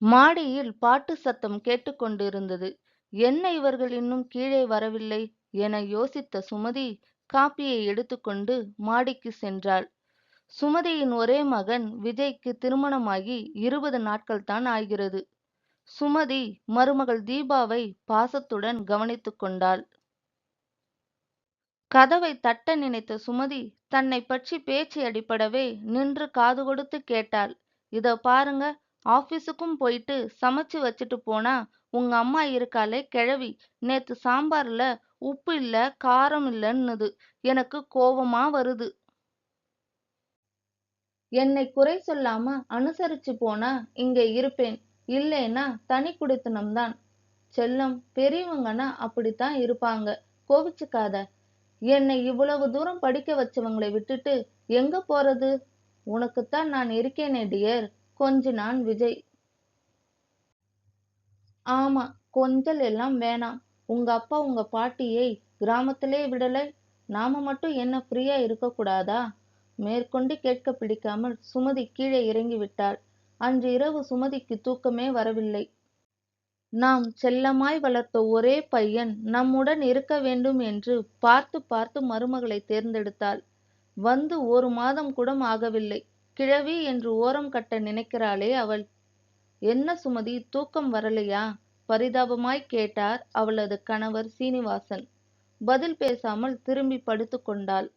மாடியில் பாட்டு சத்தம் கேட்டுக்கொண்டிருந்தது. என்ன இவர்கள் இன்னும் கீழே வரவில்லை என யோசித்த சுமதி காப்பியை எடுத்துக்கொண்டு மாடிக்கு சென்றாள். சுமதியின் ஒரே மகன் விஜய்க்கு திருமணமாகி 20 நாட்கள்தான் ஆகிறது. சுமதி மருமகள் தீபாவை பாசத்துடன் கவனித்துக் கொண்டாள். கதவை தட்ட நினைத்த சுமதி தன்னை பற்றி பேச்சு அடிபடவே நின்று காது கொடுத்து கேட்டாள். இதோ பாருங்க, ஆபீஸுக்கும் போயிட்டு சமைச்சு வச்சுட்டு போனா உங்க அம்மா இருக்காளே கிழவி, நேத்து சாம்பார்ல உப்பு இல்ல காரம் இல்லன்னுது. எனக்கு கோவமா வருது. என்னை குறை சொல்லாம அனுசரிச்சு போனா இங்கே இருப்பேன், இல்லைன்னா தனி குடித்தனம்தான். செல்லம், பெரியவங்கன்னா அப்படித்தான் இருப்பாங்க, கோவிச்சுக்காத. என்னை இவ்வளவு தூரம் படிக்க வச்சவங்களை விட்டுட்டு எங்க போறது? உனக்குத்தான் நான் இருக்கேனே டியர், கொஞ்சினான் விஜய். ஆமா, கொஞ்சல் எல்லாம் வேணாம். உங்க அப்பா உங்க பாட்டியை கிராமத்திலே விடலை, நாம மட்டும் என்ன ஃப்ரீயா இருக்க கூடாதா? மேற்கொண்டு கேட்க பிடிக்காமல் சுமதி கீழே இறங்கி விட்டாள். அன்று இரவு சுமதிக்கு தூக்கமே வரவில்லை. நாம் செல்லமாய் வளர்த்த ஒரே பையன் நம்முடன் இருக்க வேண்டும் என்று பார்த்து பார்த்து மருமகளை தேர்ந்தெடுத்தாள். வந்து 1 மாதம் கூட ஆகவில்லை. கிழவி என்று ஓரம் கட்ட நினைக்கிறாளே அவள். என்ன சுமதி, தூக்கம் வரலையா? பரிதாபமாய் கேட்டார் அவளது கணவர் சீனிவாசன். பதில் பேசாமல் திரும்பி படுத்து கொண்டாள்.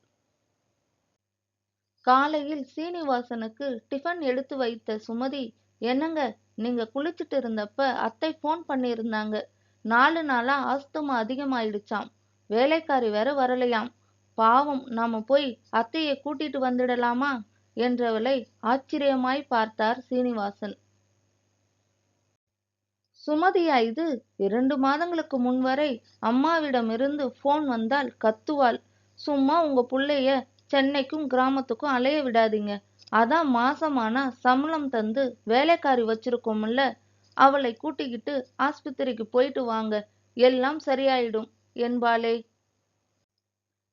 காலையில் சீனிவாசனுக்கு டிஃபன் எடுத்து வைத்த சுமதி, என்னங்க, நீங்க குளிச்சுட்டு இருந்தப்ப அத்தை போன் பண்ணியிருந்தாங்க. 4 நாளா ஆஸ்துமா அதிகமாயிடுச்சாம். வேலைக்காரி வேற வரலையாம். பாவம், நாம போய் அத்தையை கூட்டிட்டு வந்துடலாமா என்றவளை ஆச்சரியமாய் பார்த்தார் சீனிவாசன். சுமதியா இது? 2 மாதங்களுக்கு முன்வரை அம்மாவிடமிருந்து போன் வந்தால் கத்துவாள். சும்மா உங்க புள்ளைய சென்னைக்கும் கிராமத்துக்கும் அலைய விடாதீங்க. அதான் மாசமானா சம்பளம் தந்து வேலைக்காரி வச்சிருக்கோம்ல, அவளை கூட்டிக்கிட்டு ஆஸ்பத்திரிக்கு போயிட்டு வாங்க, எல்லாம் சரியாயிடும் என்பாளே.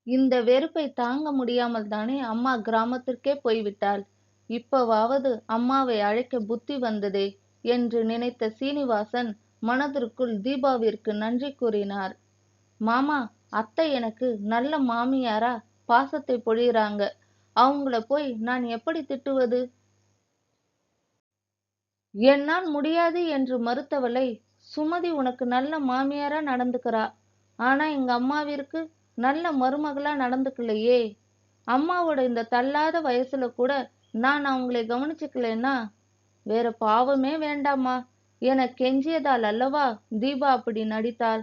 இந்த வெறுப்பை தாங்க முடியாமல் தானே அம்மா கிராமத்திற்கே போய்விட்டாள். இப்பவாவது அம்மாவை அழைக்க புத்தி வந்ததே என்று நினைத்த சீனிவாசன் மனதிற்குள் தீபாவிற்கு நன்றி கூறினார். மாமா, அத்தை எனக்கு நல்ல மாமியாரா பாசத்தை பொழியறாங்க. அவங்கள போய் நான் எப்படி திட்டுவது? என்னால் முடியாது என்று மறுத்தவளை, சுமதி உனக்கு நல்ல மாமியாரா நடந்துக்கிறா, ஆனா எங்க அம்மாவிற்கு நல்ல மருமகளா நடந்துக்கலையே. அம்மாவோட இந்த தள்ளாத வயசுல கூட நான் அவங்களை கவனிச்சுக்கலன்னா வேற பாவமே வேண்டாமா என கெஞ்சியதால் அல்லவா தீபா அப்படி நடித்தாள்.